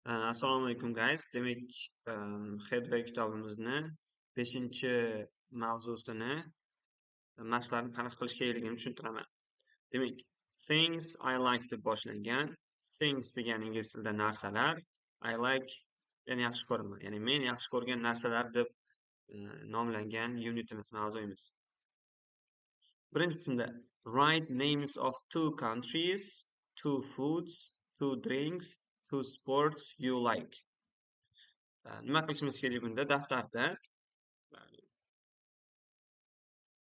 Assalomu alaykum guys. Demak, Headway kitobimizni 5-chi mavzusini mashqlarni qanaqa qilish kerakligini tushuntiraman. Demak, things I like deb boshlangan. Things degan ingliz tilida narsalar, I like ya'ni yaxshi ko'raman. Ya'ni men yaxshi ko'rgan narsalar deb nomlangan unitimiz, mavzuyimiz. Birinchi qismda write names of two countries, two foods, two drinks, two sports you like. Nima qilishimiz kerak bunda? Daftarda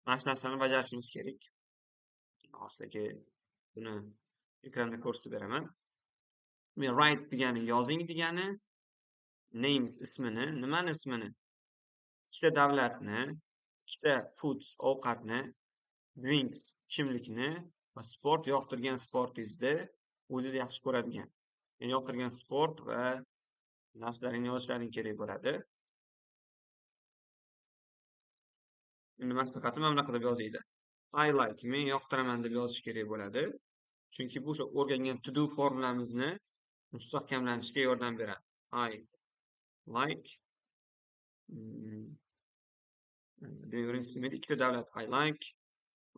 mana shu narsani bajarishimiz kerak. Aslida buni ekranda ko'rsatib beraman. Write degani yozing degani, names ismini, nimani ismini? Ikkita davlatni, ikkita foods ovqatni, drinks ichimlikni va sport yoqtirgan sportingizni o'zingiz yaxshi ko'radigan. Ya'ni yoqtirgan sport va narsalarni yozishlaring kerak bo'ladi. Endi maslahatim mana bunaqa deb yozinglar. I like, men yoqtiraman deb yozish kerak bo'ladi. Chunki bu o'sha o'rgangan to do formulamizni mustahkamlanishiga yordam beradi. I like demak, ikkita davlat I like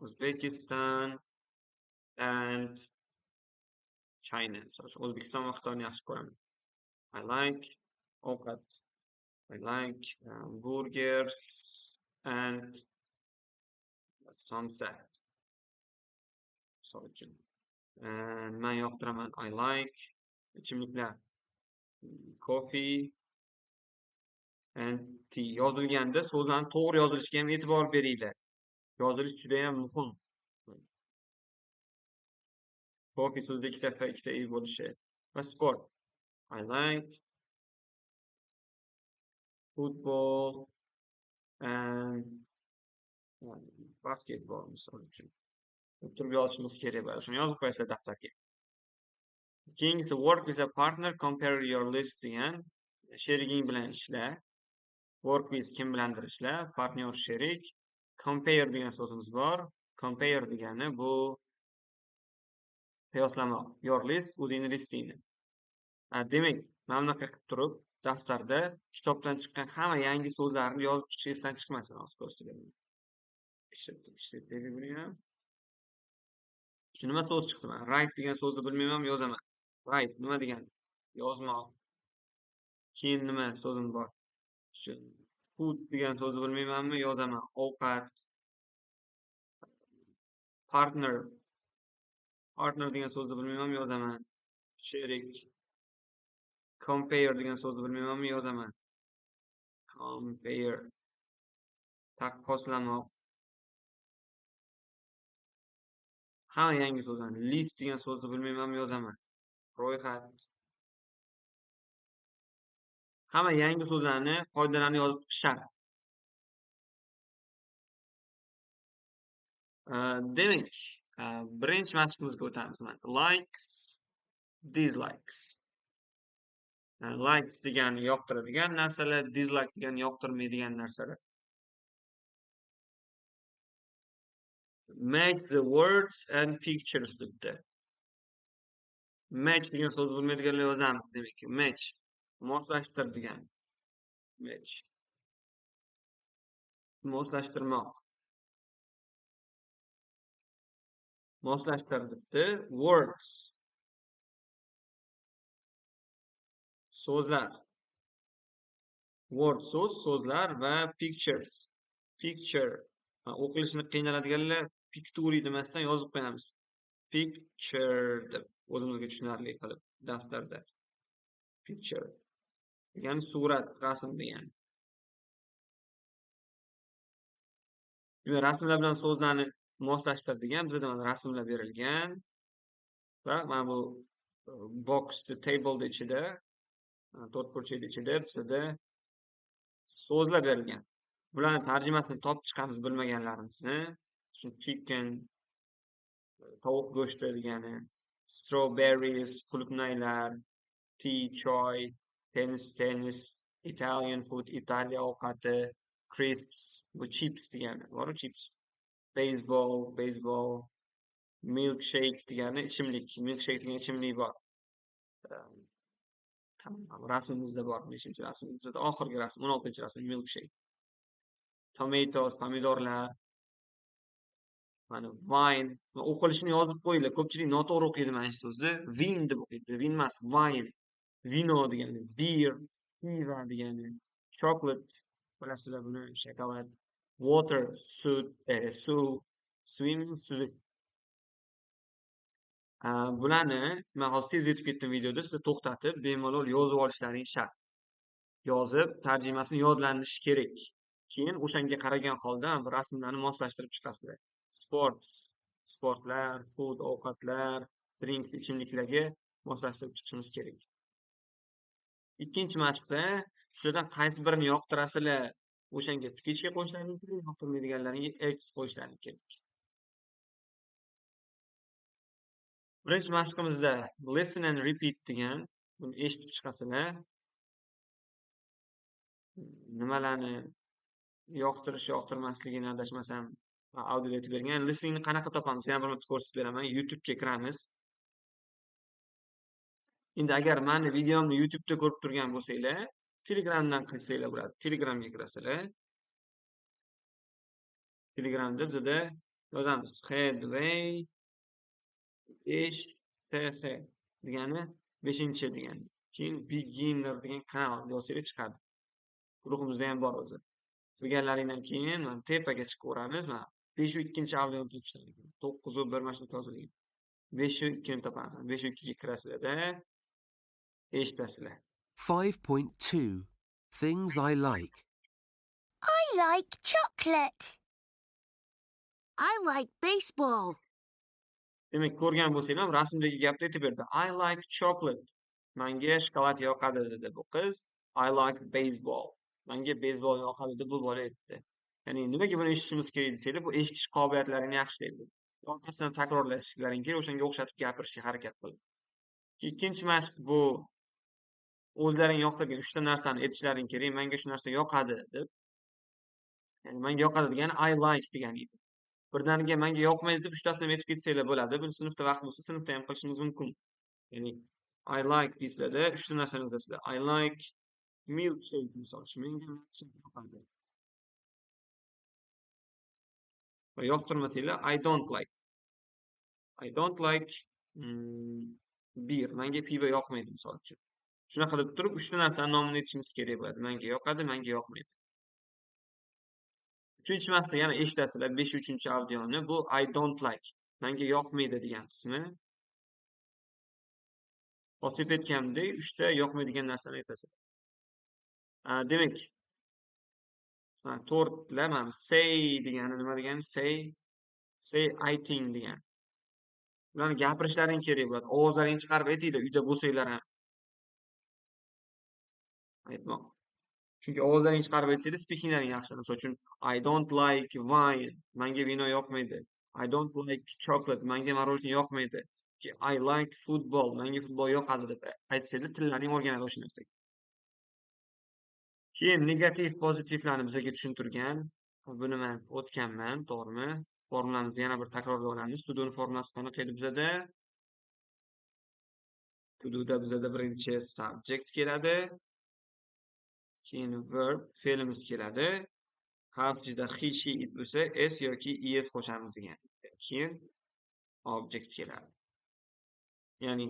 Uzbekistan and China. O'zbekiston va Xitoyni yaxshi ko'raman. I like ovqat. I like burgers and samsa. Misol uchun. Men yoqtiraman. I like ichimliklar. Coffee and tea. Yozilganda so'zlarni to'g'ri yozilishiga ham e'tibor beringlar. Yozilish juda ham muhim. Coffee so'zida ikkita i bo'lishi va sport. I like football and basketball misol uchun. Turib yozishimiz kerak bo'ladi. Shuni yozib qo'yasizlar daftarga. Keyingisi work with a partner, compare your list degan sheriging bilan ishla. Work with kim bilandir ishla, partner sherik. Compare degan so'zimiz bor. Compare degani bu qiyoslamoq. Your list o'zingni listingni. Demak, mana bunaqa qilib turib, daftarda kitobdan chiqqan hamma yangi so'zlarni yozib chiqish esdan chiqmasin. Shu nima so'z chiqdi? Write degan so'zni bilmayman, yozaman. Write nima degani? Yozmoq. Keyin nima so'zim bor? Food degan so'zni bilmaymanmi, yozaman. Ovqat. Partner degan so'zni bilmaymanmi, yozaman. Sherik. Compare degan so'zni bilmaymanmi, yozaman. Compare. Taqqoslamoq. Hamma yangi so'zlarni. List degan so'zni bilmaymanmi, yozaman. Ro'yxat. Hamma yangi so'zlarni, qoidalarni yozib chiqish shart. Demak, birinchi mashqimizga o'tamiz. Likes, dislikes. Likes degani yoqtiradigan narsalar, dislike degani yoqtirmaydigan narsalar. Match the words and pictures debdi. Match degan so'z bilmaydiganlar yozamiz demak. Match moslashtir degani. Match moslashtirmoq. Moslashtir debdi. Words so'zlar. Word so'zlar va pictures. Picture o'qilishini qiynaladiganlar picturi demasdan yozib qo'yamiz. Picture deb o'zimizga tushunarli qilib daftarda. Picture degani surat, rasm degani. Rasmlar bilan so'zlarni moslashtir degan bizda mana rasmlar berilgan va mana bu box table ichida, to'rtburchak ichida bizda so'zlar berilgan. Bularni tarjimasini topib chiqamiz bilmaganlarimizni. Chicken tovuq go'shti degani, strawberries qulupnaylar, tea choy, tennis, Italian food Italiya ovqati, crisps bu chips degani, bor chips. Baseball, milkshake degani ichimlik, milkshake degan ichimlik bor. Rasmimizda bor 5-rasmimizda oxirgi rasm 16-rasm milkshake. Tomatoes, pomidorlar. Mana wine. O'qilishini yozib qo'yinglar. Ko'pchilik noto'g'ri o'qiydi mana shu so'zni. Vin deb o'qiydi. Vin emas, wine. Vino degani, beer, piva degani, chocolate, bilasizlar buni, shokolad, water, suv, swimming, suzish. Bularni men hozir tez yetib ketdim videoda, sizlar to'xtatib, bemalol yozib olishlaring shart. Yozib, tarjimasini yodlanishi kerak. Keyin o'shanga qaragan holda bir rasmlarni moslashtirib chiqasizlar. Sportlar, food, ovqatlar, drinks, ichimliklarga moslashtirib chiqishimiz kerak. Ikkinchi mashqda shulardan qaysi birini yoqtirasizlar, o'shanga птичка qo'shishlaring kerak, yoqtirmaydiganlaringga X qo'yishlaring kerak. Birinchi mashqimizda listen and repeat degan, buni eshitib chiqasizlar. Nimalarni yoqtirish, yoqtirmasligini adashmasam audioda aytib bergan. Listeningni qanaqa topamiz? Yana bir marta ko'rsatib beraman. YouTube'ga kiramiz. Endi agar meni videomni YouTube'da ko'rib turgan bo'lsanglar, Telegramdan qilsanglar bo'ladi. Telegramga kirasizlar. Telegramda bizda yozamiz Headway 5TH degani 5-chi degani. Keyin beginner degan kanal yozsanglar chiqadi. Guruhimizda ham bor o'zi. Kirganlaringdan keyin mana tepaga chiqib ko'ramiz. Mana 502-chi audioni topishlar. 9 mana shuni yozilgan. 502 ni topasiz. 502 ga kirasizlar-da eshitasizlar. 5.2 Things I like. I like chocolate. I like baseball. Demak, ko'rgan bo'lsanglar, rasmdagi gapni aytib berdi. I like chocolate. Menga shokolad yoqadi dedi bu qiz. I like baseball. Menga beysbol yoqadi deb bu bola aytdi. Ya'ni nimaga buni eshitishimiz kerak desanglar, bu eshitish qobiliyatlarini yaxshilaydi. Orqasidan takrorlashlaring kerak, o'shanga o'xshatib gapirishga harakat qiling. Ikkinchi mashq bu o'zlaring yoqtirgan 3 ta narsani aytishlaring kerak. Menga shu narsa yoqadi deb. Ya'ni menga yoqadi degani I like degani edi. Birdaniga menga yoqmaydi deb 3 tasini aytib ketsanglar bo'ladi. Buni sinfda vaqt bo'lsa, sinfda ham qilishimiz mumkin. Ya'ni I like deysizlar-da, 3 ta narsani yozasizlar. I like milkshake misol uchun. Menga milkshake yoqadi. Va yoqtirmasanglar I don't like. I don't like beer. Menga pivo yoqmaydi misol uchun. Shunaqa qilib turib 3 ta narsani nomini aytishimiz kerak bo'ladi. Menga yoqadi, menga yoqmaydi. Uchinchi maqsadda yana eshitasizlar 5-3-chi audioni. Bu I don't like. Menga yoqmaydi degan qismi. Bosib aytganimdek 3 ta yoqmaydigan narsani aytasizlar. Demak, to'rtlar mana say degani nima degani? Say I think degani. Ularni gapirishlaring kerak bo'ladi. Ovozlaringni chiqarib aytinglar, uyda bo'lsanglar ham. Aytmoq. Chunki ovozlaringni chiqarib aytsangiz speakinglaring yaxshilanadi. Misol uchun I don't like wine. Menga vino yoqmaydi. I don't like chocolate. Menga morojniy yoqmaydi. I like football. Menga futbol yoqadi deb aytsanglar, tillaring o'rganadi o'sha narsaga. Keyin negativ, pozitivlarni bizga tushuntirgan. Buni men o'tganman, to'g'rimi? Formulamizni yana bir takrorlab olamiz. To do formulasi qanaqa edi bizda? To do'da bizda birinchi subject keladi. Keyin verb, fe'limiz keladi. Qarshisida he, she, it bo'lsa s yoki es qo'shamiz degan. Keyin object keladi. Ya'ni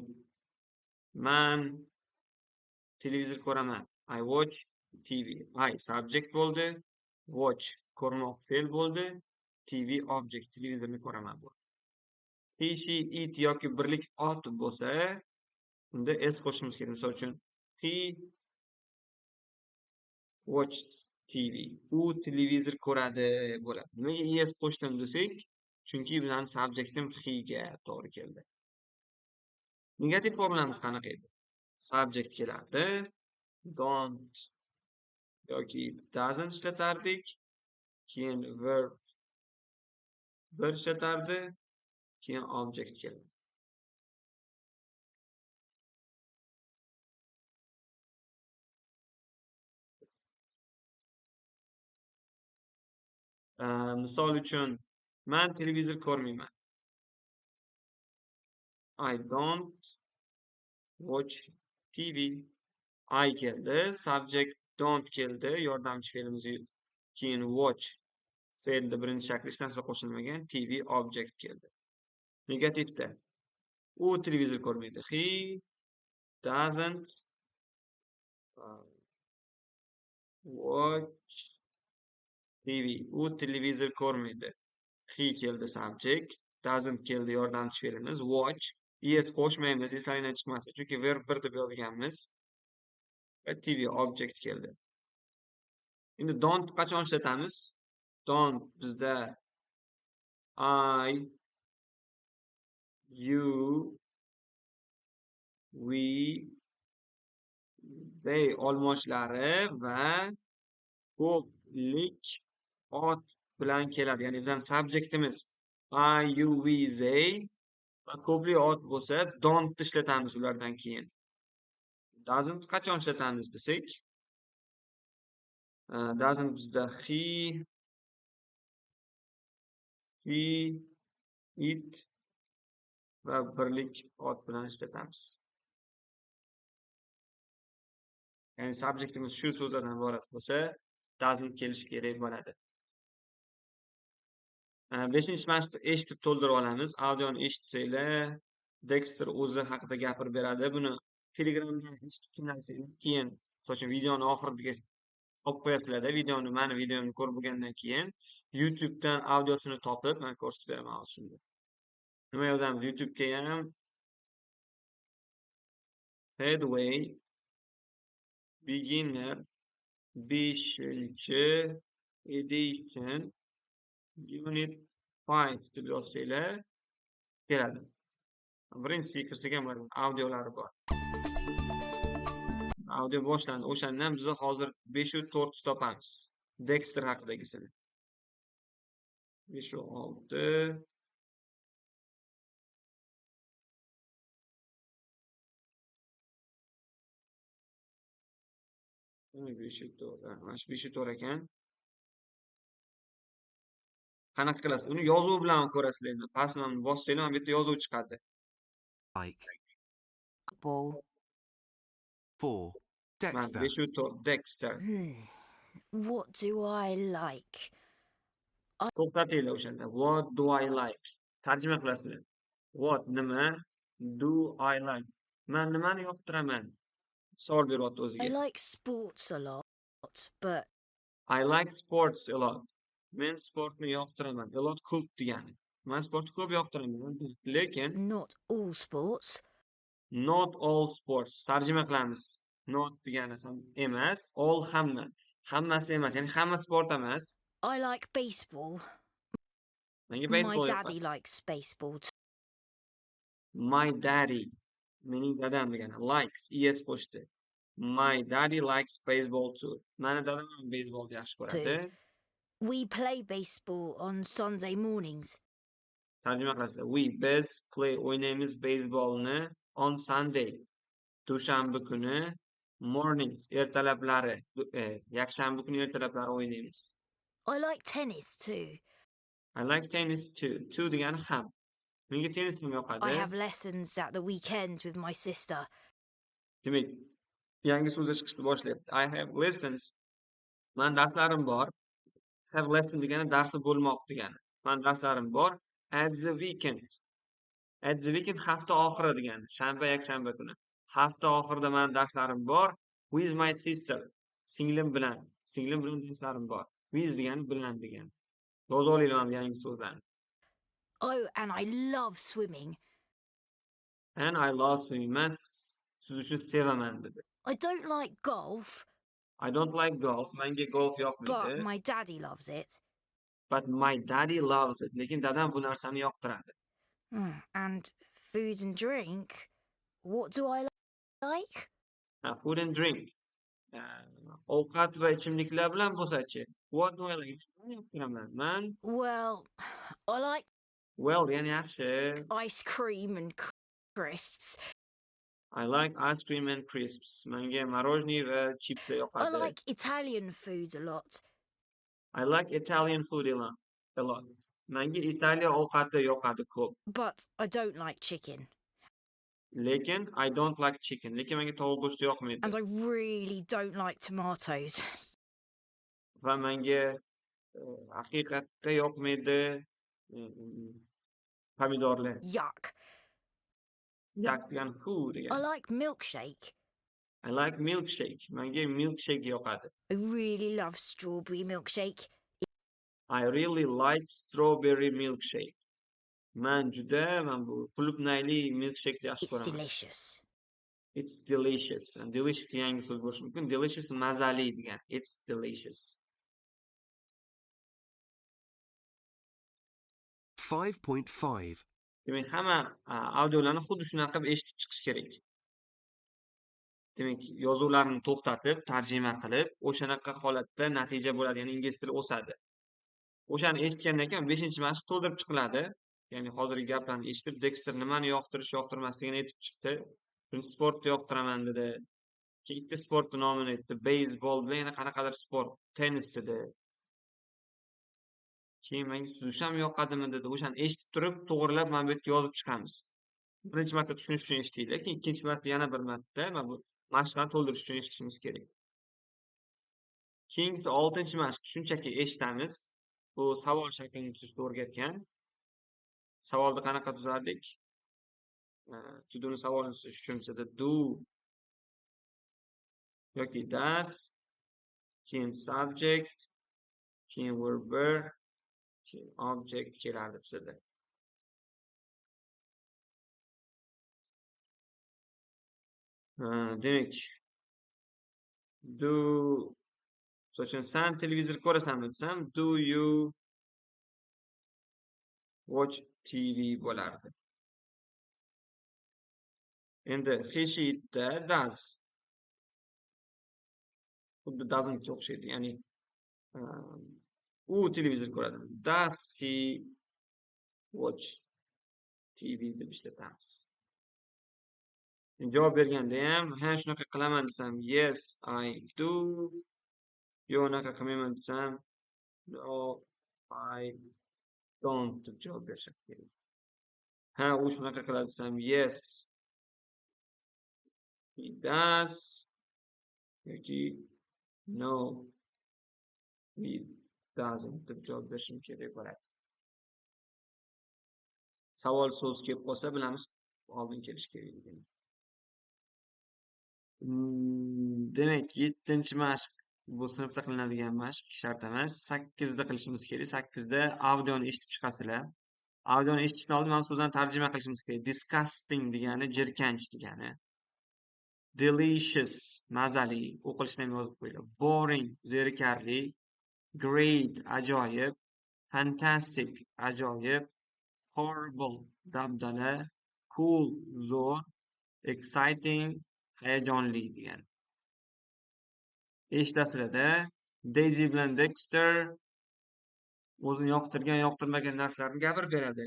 men televizor ko'raman. I watch TV. I subject bo'ldi. Watch ko'rmoq fe'l bo'ldi. TV object, televizorni ko'raman bo'ldi. He, she, it yoki birlik ot bo'lsa, unda s qo'shishimiz kerak. Misol uchun he watches TV. U televizor ko'radi bo'ladi. Nimaga es qo'shdim desak, chunki bizning subjectim he ga to'g'ri keldi. Negativ formulamiz qanaqa edi? Subject kelardi. Don't yoki doesn't ishlatardik. Keyin verb bir ishlatardi. Keyin object keladi. Misol uchun men televizor ko'rmayman. I don't watch TV. I keldi. Subject don't keldi. Yordamchi fe'limiz keyin watch fe'lni birinchi shakli hech narsa qo'shilmagan. TV object keldi. Negativda u televizor ko'rmaydi. He doesn't watch TV. U televizor ko'rmaydi. He keldi subject. Doesn't keldi yordamchi fe'limiz. Watch. Yes qo'shmaymiz. Eslaridan chiqmasin. Chunki verb 1 deb yozganmiz. Va TV object keldi. Endi don't qachon ishlatamiz? Don't bizda I, you, we, they olmoshlari va ko'plik ot bilan keladi. Ya'ni bizning subjectimiz I, you, we, they va ko'plik ot bo'lsa don't ishlatamiz ulardan keyin. Doesn't qachon ishlatamiz desak, doesn't bizda he, it va birlik ot bilan ishlatamiz. Ya'ni subjektimiz shu so'zlardan iborat bo'lsa, doesn't kelishi kerak bo'ladi. 5-mashqni eshitib to'ldirib olamiz. Audioni eshitsanglar, Dexter o'zi haqida gapirib beradi. Buni Telegramda eshitib tinglasanglar, keyin, masalan, videoni oxiriga olib qo'yasizlar-da, mani videomni ko'rib bo'lgandan keyin YouTubedan audiosini topib, men ko'rsatib beraman hozir shunda. Nima yozamiz? YouTubega ham Headway Beginner 5-edition Unit 5 deb yozsanglar keladi. Birinchisiga kirsak ham audiolari bor. Audio boshlandi. O'shandan biz hozir 5-4 topamiz. Dexter haqidagisini. 5-6 mana shu 5-4 ekan. Qanaqa qilasiz? Uni yozuv bilan ko'rasizlar endi. Pastdan bossanglar, bu yerda yozuv chiqadi. Like. Ball. 4. Mana Dexter. 5-4 Dexter. What do I like? To'xtatinglar o'shanda. What do I like? Tarjima qilasizlar. What nima? Do I like? Men nimani yoqtiraman? Savol beryapti I o'ziga. like sports a lot, but I like sports a lot. Men sportni yoqtiraman. A lot ko'p degani. Men sportni ko'p yoqtiraman. Lekin not all sports. not all sports. Tarjima qilamiz. Not degani ham emas, all hamma. Hammasi emas, ya'ni hamma sport emas. I like baseball. Menga My baseball daddy yoqadi. likes baseball too. My daddy. Mening dadam degani likes. Yes qo'shdi. My daddy likes baseball too. Mani dadam ham baseball yaxshi ko'radi. We play baseball on Sunday mornings. Tarjima qilasizlar. Biz o'ynaymiz baseballni on Sunday. Dushanba kuni mornings ertalablari, yakshanba kuni ertalablari o'ynaymiz. I like tennis too. I like tennis too. Too degani ham. Menga tennis ham yoqadi. I have lessons at the weekend with my sister. Demak, yangi so'zlar chiqishni boshlayapti. I have lessons. Men darslarim bor. Have lesson degani darsi bo'lmoq degani. Men darslarim bor. At the weekend. At the weekend hafta oxiri degani. Shanba, yakshanba kuni. Hafta oxirida men darslarim bor. With my sister. Singlim bilan darslarim bor. With degani bilan degani. Yozib olinglar mana yangi so'zlarni. Oh, and I love swimming. And I love swimming. Men suzishni sevaman dedi. I don't like golf, I don't like golf. Menga golf yoqmaydi. but my daddy loves it. But my daddy loves it. Lekin dadam bu narsani yoqtiradi. And food and drink. What do I like? Food and drink. Ovqat va ichimliklar bilan bo'lsa-chi. What do I like? Meni yoqtiraman. Men Well, I like well yani yaxshi. ice cream and crisps. I like ice cream and crisps. Menga morojniy va chipslar I yoqadi. like Italian food a lot. I like Italian food a lot. Menga Italiya ovqati yoqadi ko'p. But I don't like chicken. Lekin I don't like chicken. Lekin menga tovuq go'shti yoqmaydi. And I really don't like tomatoes. Va menga haqiqatda yoqmaydi pomidorlar. Yuck. Yak degani fu I degani. like milkshake. I like milkshake. Menga milkshake yoqadi. I really love strawberry milkshake. I really like strawberry milkshake. Men bu qulupnayli milkshake yaxshi It's ko'raman. delicious. It's delicious. Delicious yangi so'z bo'lishi mumkin. Delicious mazali degan. It's delicious. 5.5. Demak, hamma audiolarni xuddi shunaqa qilib eshitib chiqish kerak. Demak, yozuvlarni to'xtatib, tarjima qilib, o'shanaqa holatda natija bo'ladi, ya'ni ingliz tili o'sadi. O'shani eshitgandan keyin 5-mashq to'ldirib chiqiladi. Ya'ni hozirgi gaplarni eshitib, Dexter nimani yoqtirish, yoqtirmasligini aytib chiqdi. Birinchi sportni yoqtiraman dedi. Keyin ikkita sportni nomini aytdi. Beysbol bilan yana qanaqadir sport, tennis dedi. Keyin menga suzish ham yoqadimi dedi. O'shani eshitib turib, to'g'rilab mana bu yerga yozib chiqamiz. Birinchi marta tushunish uchun eshitdik, keyin ikkinchi marta yana bir marta mana bu mashqlarni to'ldirish uchun eshitishimiz kerak. Keyingisi 6-mashq shunchaki eshitamiz. Bu savol shaklini tuzishni o'rgatgan. Savolni qanaqa tuzardik? To do'ni savolini tuzish uchun bizda do yoki does, keyin subject, keyin verb, keyin object kelardi bizda. Demak, do so'chin sen televizor ko'rasanmi desam, do you watch TV bo'lardi. Endi he she'da does. Xuddi doesn't o'xshaydi. Ya'ni u televizor ko'radi. Does he watch TV deb ishlatamiz. Javob berganda ham, ha shunaqa qilaman desam, yes, I do. Yo'q, unaqa qilmayman desam, no, I don't deb javob berishim kerak. Ha, u shunaqa qiladi desam, yes, he does. Yoki no, he doesn't deb javob berishim kerak bo'ladi. Savol so'z kelib qolsa, bilamiz oldin kelish kerakligini. Demak, 7-mashq bu sinfda qilinadigan mashq, shart emas. 8da qilishimiz kerak. 8da audioni eshitib chiqasizlar. Audioni eshitishdan oldin mana so'zlarni tarjima qilishimiz kerak. Disgusting degani jirkanch degani. Delicious mazali, o'qilishini ham yozib qo'yinglar. Boring zerikarli. Great ajoyib. Fantastic ajoyib. Horrible dabdala. Cool zo'r. Exciting hayajonli degan. Eshitasizlar-da, Daisy bilan Dexter o'zini yoqtirgan, yoqtirmagan narsalarni gapirib beradi.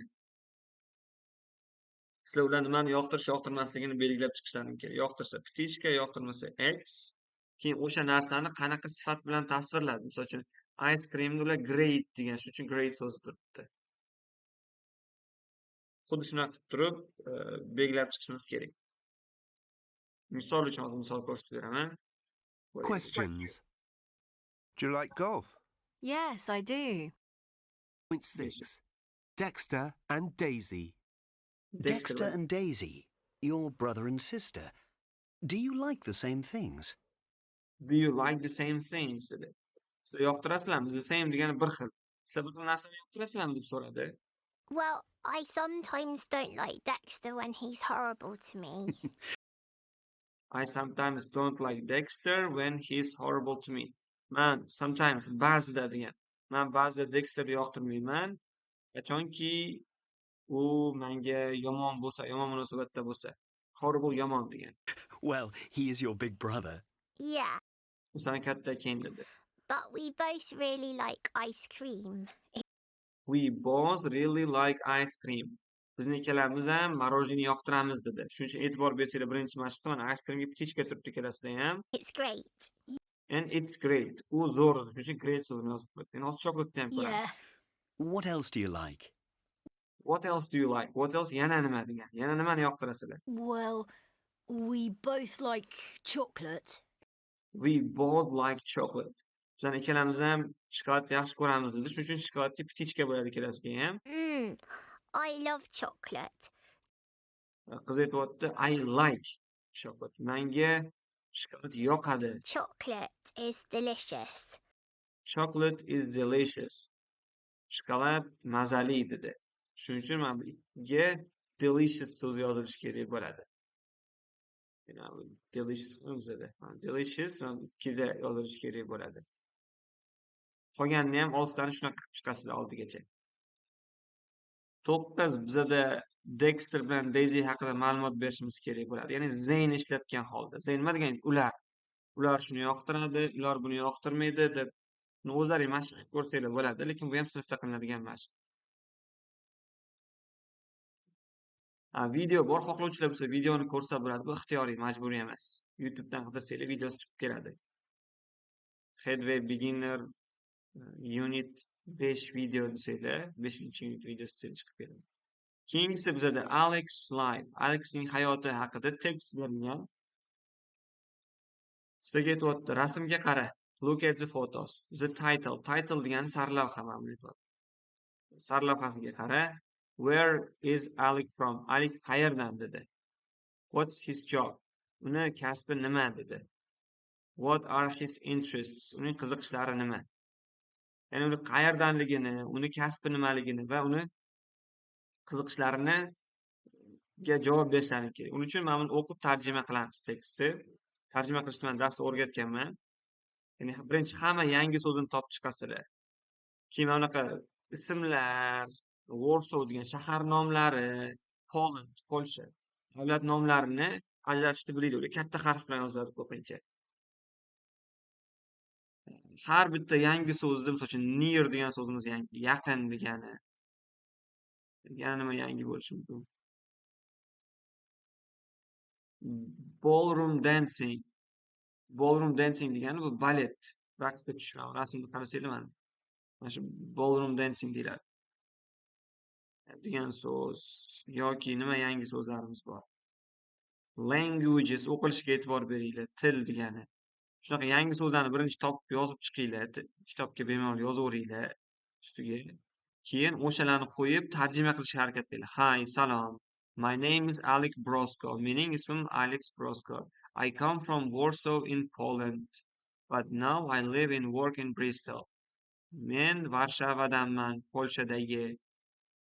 Sizlar ular nimani yoqtirish, yoqtirmasligini belgilab chiqishlaring kerak. Yoqtirsa птичка, yoqtirmasa X. Keyin o'sha narsani qanaqa sifat bilan tasvirladi. Misol uchun, ice creamni ular great degan, shuning uchun great so'zi turibdi. Xuddi shunaqa qilib turib, belgilab chiqishimiz kerak. Misol uchun hozir misol ko'rsatib beraman. Questions. Do you like golf? Yes, I do. 6. Dexter and Daisy. Dexter and Daisy, your brother and sister. Do you like the same things? Do you like the same things? dedi. Sizlar yoqtirasizlarmi? The same degani bir xil. Sizlar bir xil narsani yoqtirasizlarmi deb so'radi. Well, I sometimes don't like Dexter when he's horrible to me. I sometimes don't like Dexter when he's horrible to me. Man sometimes ba'zida degan. Men ba'zida Dexterni yoqtirmayman. Qachonki u menga yomon bo'lsa, yomon munosabatda bo'lsa. Horrible yomon degan. Well, he is your big brother. Yeah, U seni katta keyin dedi. but we both really like ice cream. We both really like ice cream. Bizni ikkalamiz ham morojeni yoqtiramiz dedi. Shuning uchun e'tibor bersanglar birinchi mashqda mana ice creamga птичка turibdi ikkalasida ham. It's great. And it's great. U zo'r. Shuning uchun great so'zini yozib qo'yibdi. Endi hozir chokolatni ham Yeah. ko'ramiz. What else do you like? What else do you like? What else? Yana nima degan. Yana nimani yoqtirasizlar? Well, we both like chocolate. We both like chocolate. Bizlar ikkalamiz ham shokolad yaxshi ko'ramiz dedi. Shuning uchun shokoladga ptichka bo'ladi ikkalasiga ham. I love chocolate. Qiz aytyapti, I like chocolate. Menga shokolad yoqadi. Chocolate is delicious. Chocolate is delicious. Shokolad mazali dedi. Shuning uchun mana bu ikkiga delicious so'zi yozilishi kerak bo'ladi. Delicious o'zida. Delicious ikkida yozilishi kerak bo'ladi. Qolganini ham 6 tani shunaqa qilib chiqasizlar oldigacha. 9 bizada Dexter bilan Daisy haqida ma'lumot berishimiz kerak bo'ladi. Ya'ni Zayn ishlatgan holda. Zayn nima degani? Ular. Ular shuni yoqtiradi, ular buni yoqtirmaydi deb o'zlaring mashq qilib ko'rsanglar bo'ladi, lekin bu ham sinfda qilinadigan mashq. Video bor xohlovchilar bo'lsa videoni ko'rsa bo'ladi. Bu ixtiyoriy, majburiy emas. YouTube dan qidirsanglar videosi chiqib keladi. Headway Beginner Unit 5 video desanglar, 5-unit videosi chiqib keladi. Keyingisi bizada Alex Life. Alexning hayoti haqida tekst berilgan. Sizga aytyapti, rasmga qara. Look at the photos. The title. Title degani sarlavha ma'lumot. Sarlavhasiga qara. Where is Alex from? Alex qayerdan dedi. What's his job? Uni kasbi nima dedi. What are his interests? Uning qiziqishlari nima? Ya'ni uni qayerdanligini, uni kasbi nimaligini va uni qiziqishlarini ga javob berishlari kerak. Uning uchun mana buni o'qib tarjima qilamiz tekstni. Tarjima qilishni men darsda o'rgatganman. Ya'ni birinchi hamma yangi so'zini topib chiqasizlar. Keyin mana bunaqa ismlar, Warsaw degan shahar nomlari, Poland, Polsha davlat nomlarini ajratishni bilinglar. Ular katta harf bilan yoziladi ko'pincha. Har bitta yangi so'zni, masalan, near degan so'zimiz yangi, yaqin degani. Yana nima yangi bo'lishi mumkin? Ballroom dancing. Ballroom dancing degani bu balet, raqsga tushish. Rasmni qarasanglar mana. Mana shu ballroom dancing deyiladi. Degan so'z yoki nima yangi so'zlarimiz bor. Languages o'qilishiga e'tibor beringlar. Til degani. Shunaqa yangi so'zlarni birinchi topib yozib chiqinglar. Kitobga bemalol yozaveringlar ustiga. Keyin o'shalarni qo'yib tarjima qilishga harakat qilinglar. Hi, salom. My name is Alex Brosko. Mening ismim Alex Brosko. I come from Warsaw in Poland, but now I live and work in Bristol. Men Varshavadanman, Polshadagi.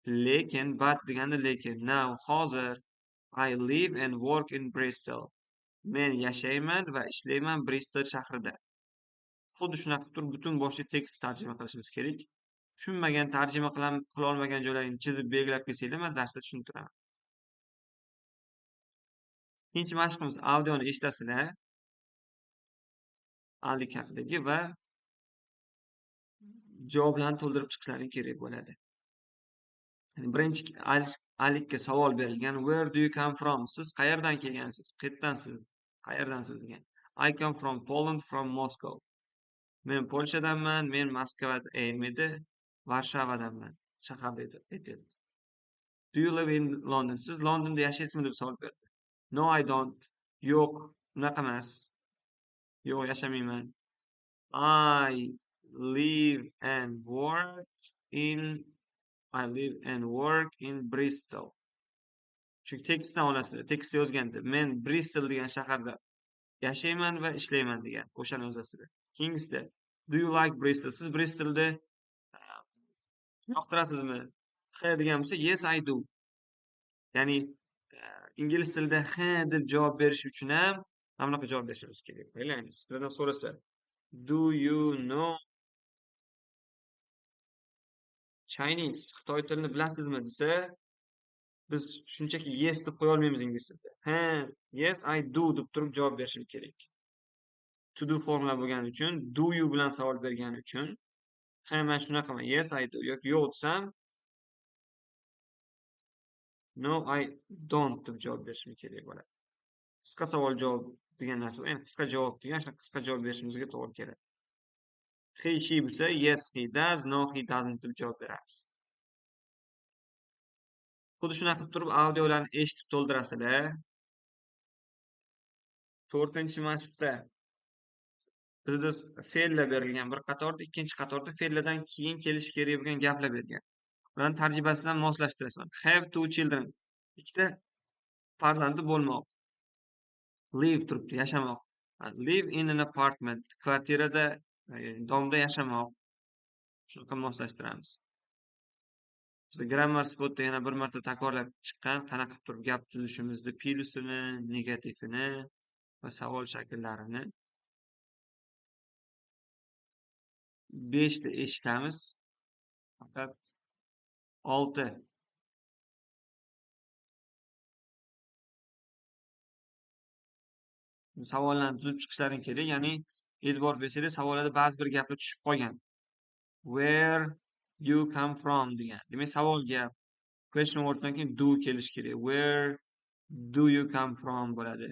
Lekin, but degani lekin. Now, hozir I live and work in Bristol. Men yashayman va ishlayman Bristol shahrida. Xuddi shunaqa turib butun boshli tekst tarjima qilishimiz kerak. Tushunmagan, tarjima qila olmagan joylaringni chizib belgilab kelsanglar, men darsda tushuntiraman. Ikkinchi mashqimiz audioni eshitasizlar. Alik haqidagi va javoblarni to'ldirib chiqishlaring kerak bo'ladi. Birinchi Alikka savol berilgan. Where do you come from? Siz qayerdan kelgansiz? Qayerdansiz? Qayerdansiz degan. I come from Poland, from Moscow. Men Polshadanman, men Moskvada, Varshavadanman. Shaharda aytadi. Do you live in London? Siz Londonda yashaysizmi deb savol berdi. No, I don't. Yo'q, unaqa emas. Yo'q, yashamayman. I live and work in Bristol. Shu tekstdan olasizlar. Tekstda yozganda men Bristol degan shaharda yashayman va ishlayman degan. O'shani yozasizlar. Keyingisida do you like Bristol? Siz Bristolda yoqtirasizmi? Ha degan bo'lsa yes I do. Ya'ni ingliz tilida ha deb javob berish uchun ham mana bunaqa javob berishimiz kerak. Qarang, sizlardan so'rasa do you know Chinese? Xitoy tilini bilasizmi desa, biz shunchaki yes deb qo'ya olmaymiz ingliz tilida. Ha, yes I do deb turib javob berishim kerak. To do formula bo'lgani uchun, do you bilan savol bergani uchun, ha men shunaqaman, yes I do yoki yo'q desam, no I don't deb javob berishim kerak bo'ladi. Qisqa savol javob degan narsa, ya'ni qisqa javob degan, shunaqa qisqa javob berishimizga to'g'ri keladi. He she bo'lsa yes he does, no he doesn't deb javob beramiz. Xuddi shunaqa qilib turib audiolarni eshitib to'ldirasizlar. 4-mashqda bizda fe'llar berilgan bir qatorda, ikkinchi qatorda fe'llardan keyin kelishi kerak bo'lgan gaplar berilgan. Ularni tarjimasi bilan moslashtirasan. Have two children. Ikkita farzandi bo'lmoq. Live turibdi, yashamoq. Live in an apartment. Kvartirada, domda yashamoq. Shunaqa moslashtiramiz. Bizda grammar spotda yana bir marta takrorlab chiqqan, qanaqa qilib turib gap tuzishimizni, plyusini, negativini va savol shakllarini 5 ta eshitamiz. Faqat 6 savollarni tuzib chiqishlaring kerak. Ya'ni e'tibor bersanglar, savollarda ba'zi bir gaplar tushib qolgan. Where you come from degan. Demak, savol gap. Question worddan keyin do kelish kerak. Where do you come from bo'ladi.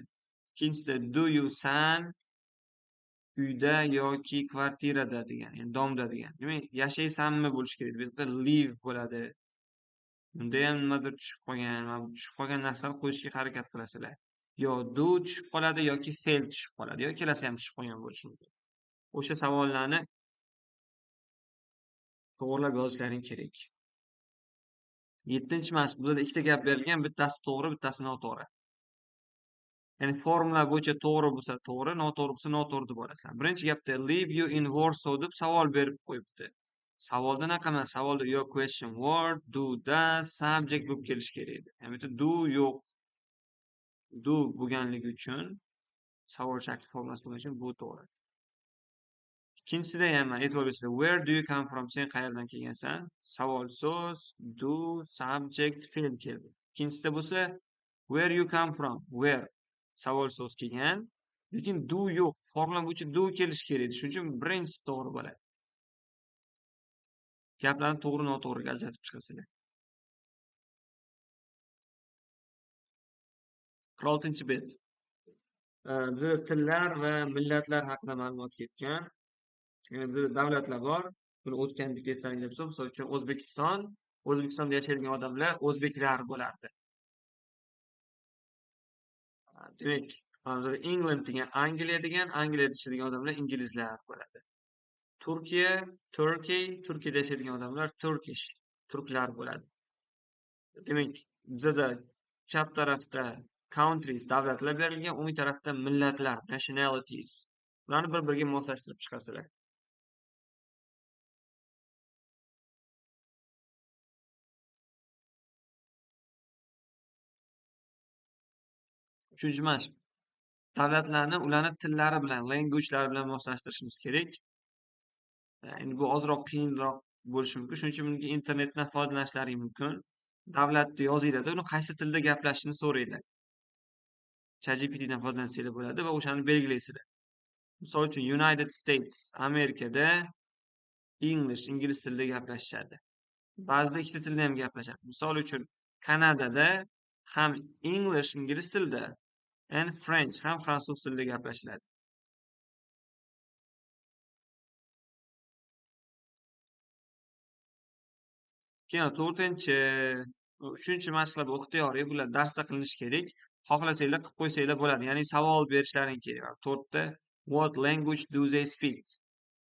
Ikkinchisida do you san uyda yoki kvartirada degan, ya'ni domda degan. Demak, yashaysanmi bo'lish kerak. Bu yerda live bo'ladi. Bunda ham nimadir tushib qolgan, mana tushib qolgan narsalarni qo'yishga harakat qilasizlar. Yo do tushib qoladi yoki fail tushib qoladi, yoki ikkalasi ham tushib qolgan bo'lishi mumkin. O'sha savollarni to'g'rilab yozishlaring kerak. 7-mashq. Bizda ikkita gap berilgan, bittasi to'g'ri, bittasi noto'g'ri. Ya'ni formula bo'yicha to'g'ri bo'lsa to'g'ri, noto'g'ri bo'lsa noto'g'ri deb olasizlar. Birinchi gapda live you in Warsaw deb savol berib qo'yibdi. Savolda anaqa emas, savolda your question word, do, does, subject bo'lib kelish kerak edi. Ya'ni bu yerda do yo'q. Do bo'lganligi uchun, savol shakli formulasi bo'lgani uchun bu to'g'ri. Ikkinchisida ham e'tibor bersanglar, where do you come from? Sen qayerdan kelgansan? Savol so'z, do, subject, fe'l keldi. Ikkinchisida bo'lsa, where you come from? Where? Savol so'z kelgan, lekin do yo'q. Formula bo'yicha do kelish kerak edi. Shuning uchun birinchisi to'g'ri bo'ladi. Gaplarni to'g'ri noto'g'riga ajratib chiqasizlar. 46-bet. Bizda tillar va millatlar haqida ma'lumot ketgan. Bizda davlatlar bor. Buni o'tgandek eslaringlar bo'lsa, misol uchun O'zbekistonda yashaydigan odamlar o'zbeklar bo'lardi. Demak, bizda England degan Angliya degan, Angliyada yashaydigan odamlar inglizlar bo'ladi. Turkiyada yashaydigan odamlar Turkish, turklar bo'ladi. Demak, bizda chap tarafda countries, davlatlar berilgan, o'ng tarafda millatlar, nationalities. Ularni bir-biriga moslashtirib chiqasizlar. Uchinchi mashq. Davlatlarni ularni tillari bilan, language'lari bilan moslashtirishimiz kerak. Endi bu ozroq qiyinroq bo'lishi mumkin. Shuning uchun bunga internetdan foydalanishlaring mumkin. Davlatni yozinglar-da, uni qaysi tilda gaplashishini so'raylar. ChatGPTdan foydalansanglar bo'ladi va o'shani belgilaysizlar. Misol uchun United States, Amerikada English, ingliz tilida gaplashishadi. Ba'zida ikkita tilda ham gaplashadi. Misol uchun Kanadada ham English, ingliz tilida, and French ham fransuz tilida gaplashiladi. Keyin 3-chi mashqlar ixtiyoriy, bular darsda qilinishi kerak. Xohlasanglar qilib qo'ysanglar bo'ladi. Ya'ni savol berishlaring kerak. 4ta what language do they speak?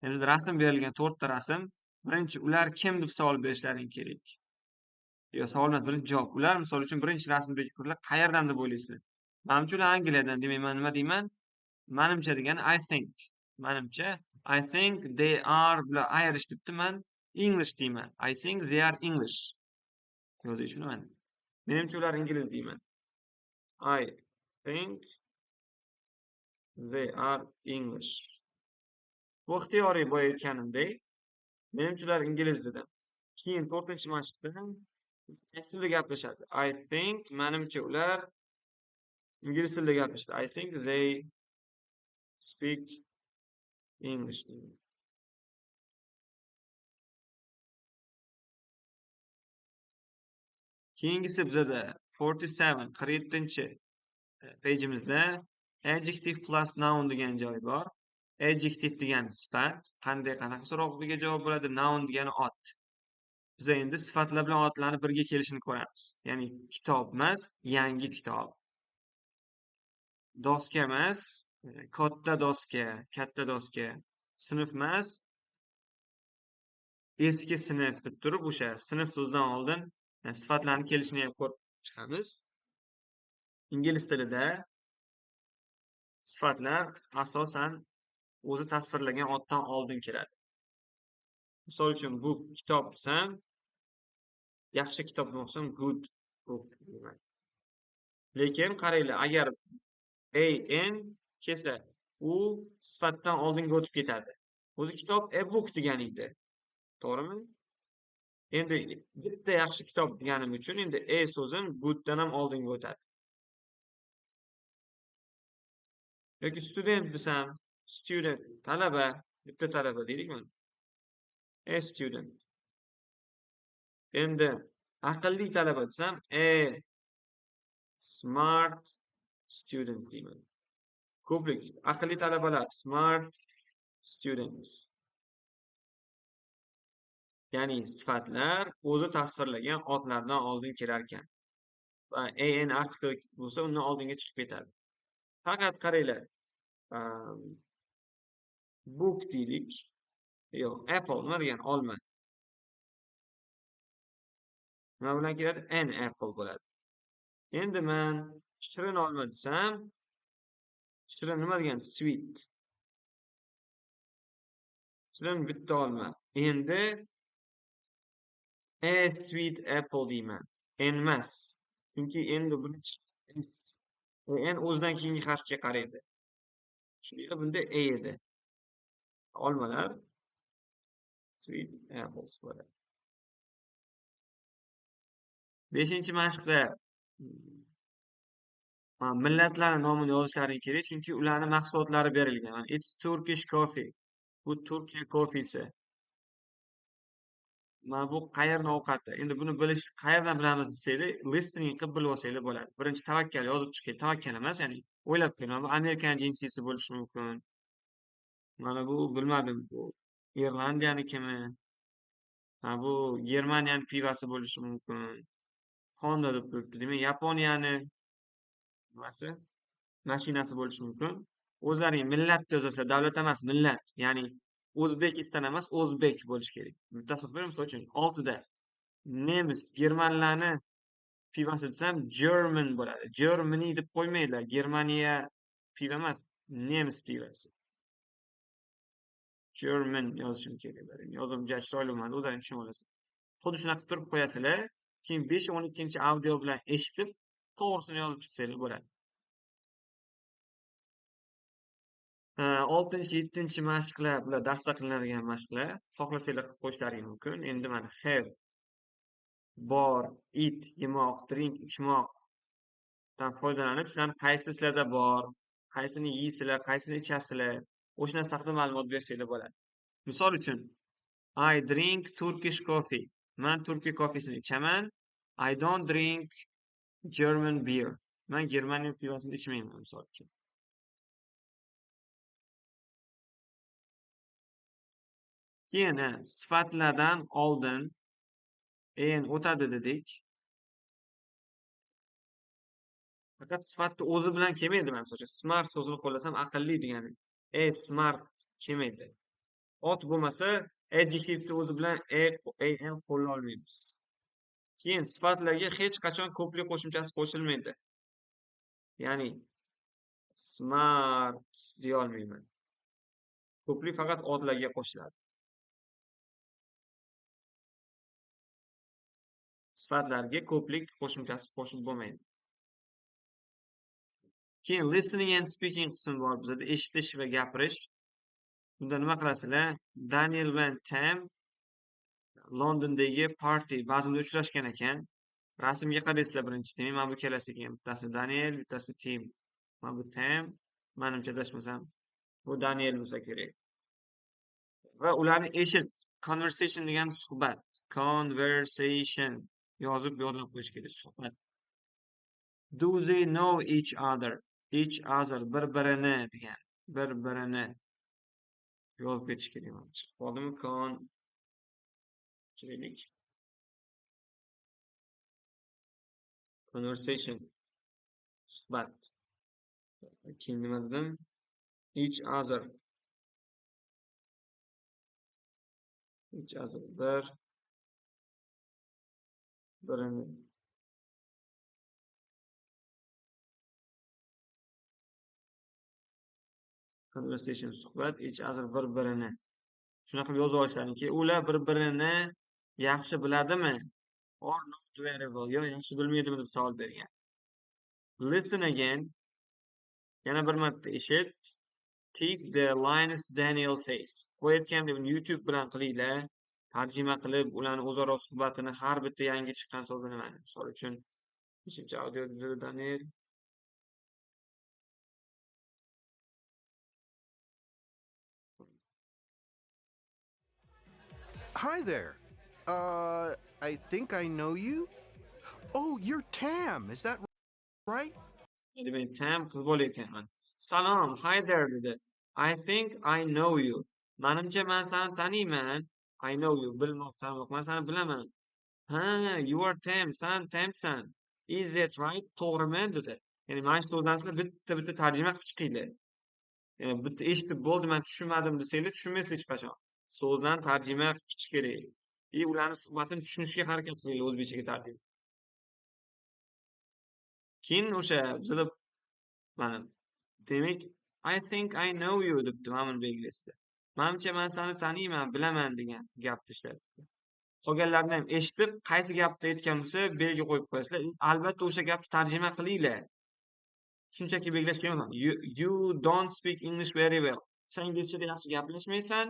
Endi rasm berilgan 4ta rasm. Birinchi ular kim deb savol berishlaring kerak. Yo, savol emas, birinchi javob. Ular misol uchun birinchi rasmdagi ko'rlar qayerdan deb o'ylaysizlar? Menimcha ular Angliyadan. Demak, men nima deyman? Menimcha degani I think. Menimcha I think they are bular Irish debdi, men English deyman. I think they are English. Yozish shuni men. Menimcha ular ingliz deyman. I think they are English. Bu ixtiyoriy boya aytganimdek. Menimcha ular ingliz dedim. Keyin 4-mashqda qaysi tilda gaplashadi? I think menimcha ular ingliz tilida gaplashadi. I think they speak English. Keyingisi bizada 47-chi pejimizda adjective plus noun degan joy bor. Adjective degani sifat, qanday qanaqa so'roqqa javob bo'ladi, noun degani ot. Biz endi sifatlar bilan odatlarni birga kelishini ko'ramiz. Ya'ni kitob emas, yangi kitob. Doska emas, katta doska, katta doska. Sinf emas, eski sinf deb turib o'sha sinf so'zidan oldin sifatlarni kelishini ham ko'rib chiqamiz. Ingliz tilida sifatlar asosan o'zi tasvirlagan otdan oldin keladi. Misol uchun bu kitob desam, yaxshi kitob demoqchim, good book deyman. Lekin qaranglar, agar an kelsa, u sifatdan oldinga o'tib ketadi. O'zi kitob a book degan edi. To'g'rimi? Endi bitta yaxshi kitob deganim uchun endi a so'zim gooddan ham oldinga o'tadi. Yoki student desam, student talaba, bitta talaba deylik mana. A student. Endi aqlli talaba desam, a smart student deyman. Ko'plik aqlli talabalar, smart students. Ya'ni sifatlar o'zi tasvirlagan otlardan oldin kelar ekan. Va an article bo'lsa, undan oldinga chiqib ketadi. Faqat qaranglar. Book deylik. Yo'q, apple nima degan olma. Nima bilan keladi? An apple bo'ladi. Endi men shirin olma desam, shirin nima degan? Sweet. Shirin bitta olma. Endi a sweet apple deyman. N emas. Chunki endi birinchi s. N o'zidan keyingi harfga qaraydi. Shunday bunda a edi. Olmalar sweet apples bo'ladi. 5-mashqda millatlarning nomini yozishlaring kerak, chunki ularning mahsulotlari berilgan. It's Turkish coffee. Bu Turkiya kofesi. Mana bu qayerning ovqati. Endi buni bilish qayerdan bilamiz desanglar, listening qilib bilib olsanglar bo'ladi. Birinchi tavakkal yozib chiqing. Tavakkal emas, ya'ni o'ylab ko'ring. Bu Amerikan jinsisi bo'lishi mumkin. Mana bu bilmadim, bu Irlandiyanikimi? Ha, bu Germaniyani pivasi bo'lishi mumkin. Honda deb turibdi. Demak, Yaponiyani nimasi? Mashinasi bo'lishi mumkin. O'zlaring millatni yozasizlar, davlat emas, millat. Ya'ni O'zbekiston emas, o'zbek bo'lishi kerak. Bittasi qo'ying, misol uchun 6da nemis, germanlarni pivasi desam, German bo'ladi. Germany deb qo'ymaydilar. Germaniya piva emas, nemis pivasi. German yozishim kerak. Yozim juda chiroyli bo'lmadi, o'zlaring tushunib olasiz. Xuddi shunaqa qilib turib qo'yasizlar. Keyin 5-12-audio bilan eshitib, to'g'risini yozib chiqsanglar bo'ladi. 6-7-mashqlar bular darsda qilinadigan mashqlar. Xohlasanglar qilib qo'yishlaring mumkin. Endi mana have, bor, eat, yemoq, drink, ichmoqdan foydalanib, shularning qaysi sizlarda bor, qaysini yeysizlar, qaysini ichasizlar, o'sha narsa haqida ma'lumot bersanglar bo'ladi. Misol uchun, I drink Turkish coffee. Men Turkiya kofesini ichaman. I don't drink German beer. Men Germaniya pivosini ichmayman, misol uchun. Keyin sifatlardan oldin an o'tadi dedik. Faqat sifatni o'zi bilan kelmaydi. Men masalan, smart so'zini qo'llasam, aqlli degani. Smart kelmaydi. Ot bo'lmasa, adjective'ni o'zi bilan an qo'lla olmaymiz. Keyin sifatlarga hech qachon ko'plik qo'shimchasi qo'shilmaydi. Ya'ni smart deya olmayman. Ko'plik faqat otlarga qo'shiladi. Sifatlarga ko'plik qo'shimchasi qo'shib bo'lmaydi. Keyin listening and speaking qismi bor bizda, eshitish va gapirish. Bunda nima qilasizlar? Daniel va Tam Londondagi party ba'zida uchrashgan ekan. Rasmga qaraysizlar birinchi. Demak, mana bu kelasi ekan. Bittasi Daniel, bittasi Tim. Mana bu Tam, menimcha adashmasam, bu Daniel bo'lsa kerak. Va ularni eshit, conversation degan suhbat. Conversation yozib yodlab qo'yish kerak, suhbat. Do they know each other? Each other bir-birini degan. Bir-birini yozib ketish kerak. Chiqib qoldimi? Chiqaylik. Conversation. Suhbat. Keyin nima dedim? Each other. Each other. Birini. Conversation. Suhbat. Each other. Bir-birini. Shunaqa qilib yozib olishlaringki, ular bir-birini yaxshi biladimi? Or not very well. Yo, yaxshi bilmaydimi deb savol bergan. Listen again. Yana bir marta eshit. Take the lines Daniel says. Bu aytgan deb YouTube bilan qilinglar. Tarjima qilib, ularni o'zaro suhbatini har bitta yangi chiqqan so'zini mana. Misol uchun 5-audio Daniel. Hi there. I think I know you. Oh, you're Tam. Is that right? Demek Tam qiz bola ekanman. Salom, hi there dedi. I think I know you. Menimcha men seni taniyman. I know you. Bilmoq, tanimoq. Men seni bilaman. Ha, you are Tam. Sen Tamsan. Is that right? To'g'rimi dedi. Ya'ni mana shu so'zlarni sizlar bitta tarjima qilib chiqinglar. Ya'ni bitta eshitib bo'ldi, men tushunmadim desanglar, tushunmaysizlar hech qachon. So'zdan tarjima qilib chiqish kerak. Ularni suhbatini tushunishga harakat qilinglar o'zbekchaga tarjima. Keyin o'sha bizda mana demak I think I know you debdi mana buni belgilasida. Menimcha men seni taniyman, bilaman degan gapni ishlatdi. Qolganlarini ham eshitib, qaysi gapni aytgan bo'lsa, belgi qo'yib qo'yasizlar. Albatta o'sha gapni tarjima qilinglar. Shunchaki belgilash kerak emas. You don't speak English very well. Sen inglizchada yaxshi gaplashmaysan.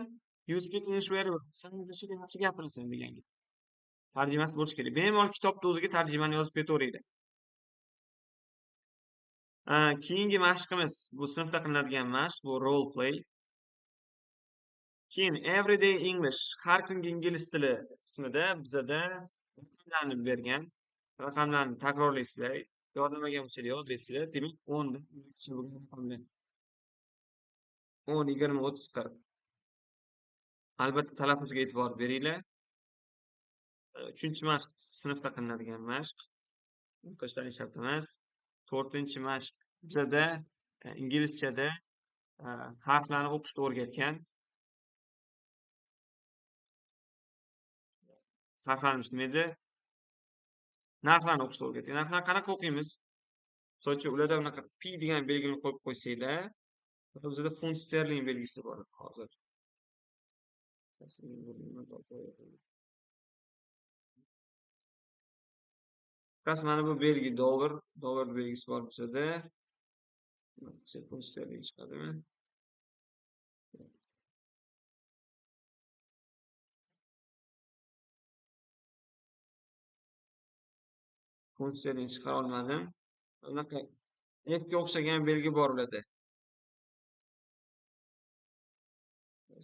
You speak English very well. Sen inglizchada yaxshi gapirasan degan gap. Tarjimasi bo'lishi kerak. Bemalol kitobda o'ziga tarjimani yozib ketaveringlar. Keyingi mashqimiz bu sinfda qilinadigan mashq, bu role play. Keyin everyday English, har kungi ingliz tili qismida bizada raqamlarni bergan. Raqamlarni takrorlaysizlar. Yodlamagan bo'lsangiz yodlaysizlar. Demak 10 dan o'zgacha bo'lgan raqamlar. 10, 20, 30, 40. Albatta talaffuzga e'tibor beringlar. 3-mashq sinfda qilinadigan mashq. O'qishdan shart emas. 4-mashq bizada inglizchada harflarni o'qishni o'rgatgan. Harflarni nima edi? Narxlarni o'qishni o'rgatgan. Narxlarni qanaqa o'qiymiz? Misol uchun ularda unaqa P degan belgini qo'yib qo'ysanglar, bizada funt sterling belgisi bor hozir. Qas mana bu belgi dollar belgisi bor bizada. Funt sterling chiqadimi? Funt sterling chiqara olmadim. Unaqa F ga o'xshagan belgi bor ularda.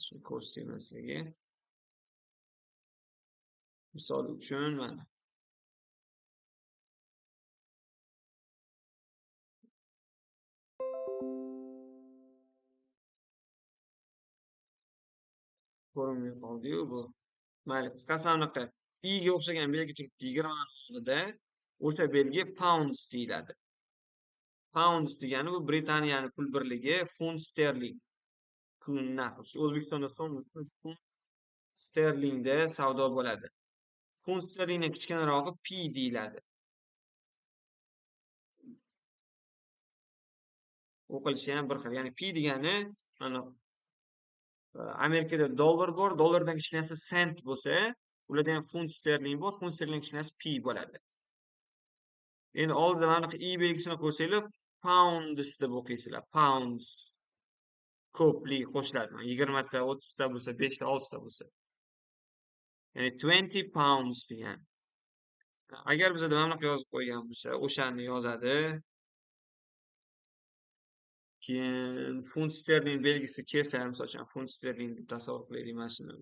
Shuni ko'rsatayman sizga. Misol uchun mana ko'rinmay qoldi-yu bu. Mayli, qisqasi anaqa I ga o'xshagan belgi turibdi 20 oldida. O'sha belgi pounds deyiladi. Pounds degani bu Britaniyaning pul birligi, funt sterling. Pulning narxi. O'zbekistonda so'm, funt sterlingda savdo bo'ladi. Funt sterlingdan kichkinarog'i P deyiladi. O'qilishi ham bir xil. Ya'ni P degani mana Amerikada dollar bor, dollardan kichkinasi sent bo'lsa, ularda ham funt sterling bor, funt sterling kichkinasi P bo'ladi. Endi oldida mana I belgisini qo'ysanglar, pounds deb o'qiysizlar. Pounds. Ko'plik qo'shiladi. 20 ta, 30 ta bo'lsa, 5 ta, 6 ta bo'lsa. Ya'ni 20 pounds degan. Agar bizda mana bunaqa yozib qo'ygan bo'lsa, o'shani yozadi. Keyin funt sterling belgisi kelsa, misol uchun funt sterling deb tasavvur qilaylik mana shuni.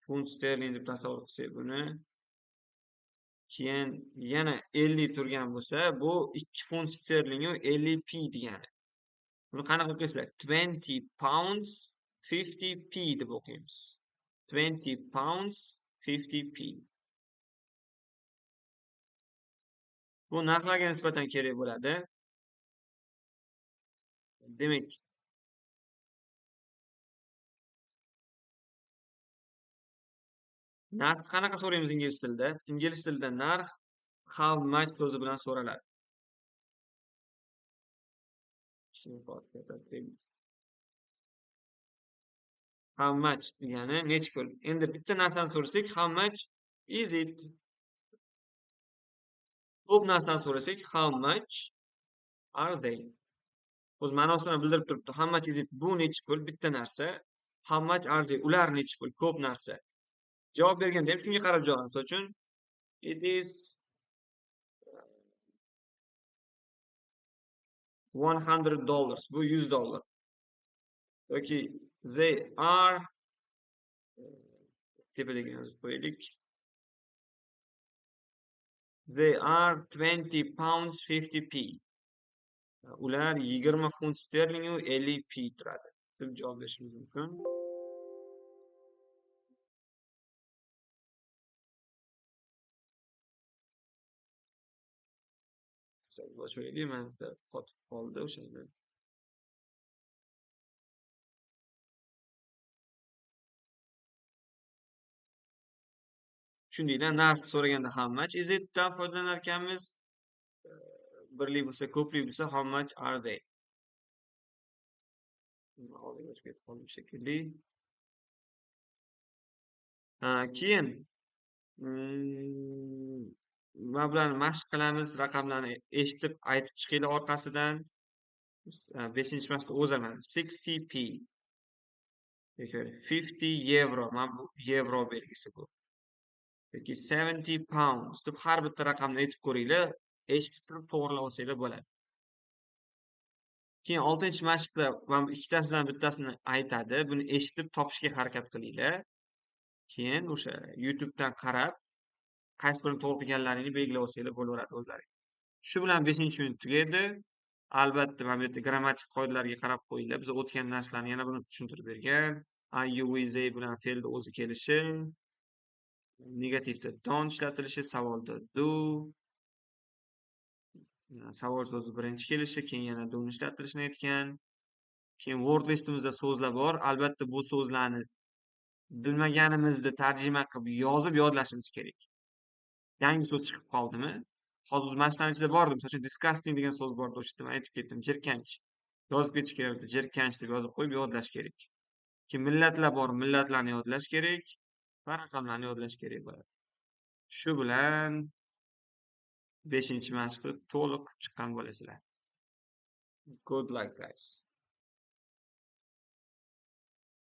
Funt sterling deb tasavvur qilsak buni. Keyin yana 50 turgan bo'lsa, bu 2 funt sterling u 50 p degani. Buni qanaqa o'qiysizlar? 20 pounds 50 p deb o'qiymiz. 20 pounds 50p. Bu narxlarga nisbatan kerak bo'ladi. Demak, narx qanaqa so'raymiz ingliz tilida? Ingliz tilida narx how much so'zi bilan so'raladi. How much degani nechi pul. Endi bitta narsani so'rasak, how much is it? Ko'p narsani so'rasak, how much are they? O'z ma'nosini bildirib turibdi. How much is it? Bu nechi pul? Bitta narsa. How much are they? Ular nechi pul? Ko'p narsa. Javob berganda ham shunga qarab javob. Misol uchun, it is $100. Bu $100. yoki they are tepadaga yozib qo'yaylik. They are 20 pounds 50p. Ular 20 funt sterling u 50p turadi deb javob berishimiz mumkin. Boshlaylik, menda qotib qoldi o'shanda. Shundayda narx so'raganda how much is it dan foydalanar ekanmiz. Birlik bo'lsa, ko'plik bo'lsa how much are they? Oldinga o'tib ketib qoldim shekilli. Keyin mana bularni mashq qilamiz, raqamlarni eshitib aytib chiqinglar orqasidan. 5-mashqda o'zaman. 60p yoki 50 euro. Mana bu yevro belgisi bu. yoki 70 pounds deb har bitta raqamni aytib ko'ringlar, eshitib turib to'g'rilab olsanglar bo'ladi. Keyin 6-mashqda mana ikkitasidan bittasini aytadi, buni eshitib topishga harakat qilinglar. Keyin o'sha YouTubedan qarab qaysi birini to'g'ri qilganlaringni belgilab olsanglar bo'laveradi o'zlaring. Shu bilan 5-o'yin tugaydi. Albatta, mana bu yerda grammatik qoidalarga qarab qo'yinglar. Biz o'tgan narsalarni yana buni tushuntirib bergan. I, you, we, they bilan fe'lda o'zi kelishi, negativda don't ishlatilishi, savolda do, savol so'zi birinchi kelishi, keyin yana do'ni ishlatilishini aytgan. Keyin word listimizda so'zlar bor. Albatta, bu so'zlarni bilmaganimizda tarjima qilib yozib yodlashimiz kerak. Yangi so'z chiqib qoldimi? Hozir o'z mashqlarning ichida bordi. Masalan, disgusting degan so'z bor edi, o'sha yerda aytib ketdim. Jirkanch. Yozib ketish kerak. Jirkanch deb yozib qo'yib yodlash kerak. Keyin millatlar bor, millatlarni yodlash kerak va raqamlarni yodlash kerak bo'ladi. Shu bilan 5-mashqni to'liq chiqqan bo'lasizlar. Good luck, guys.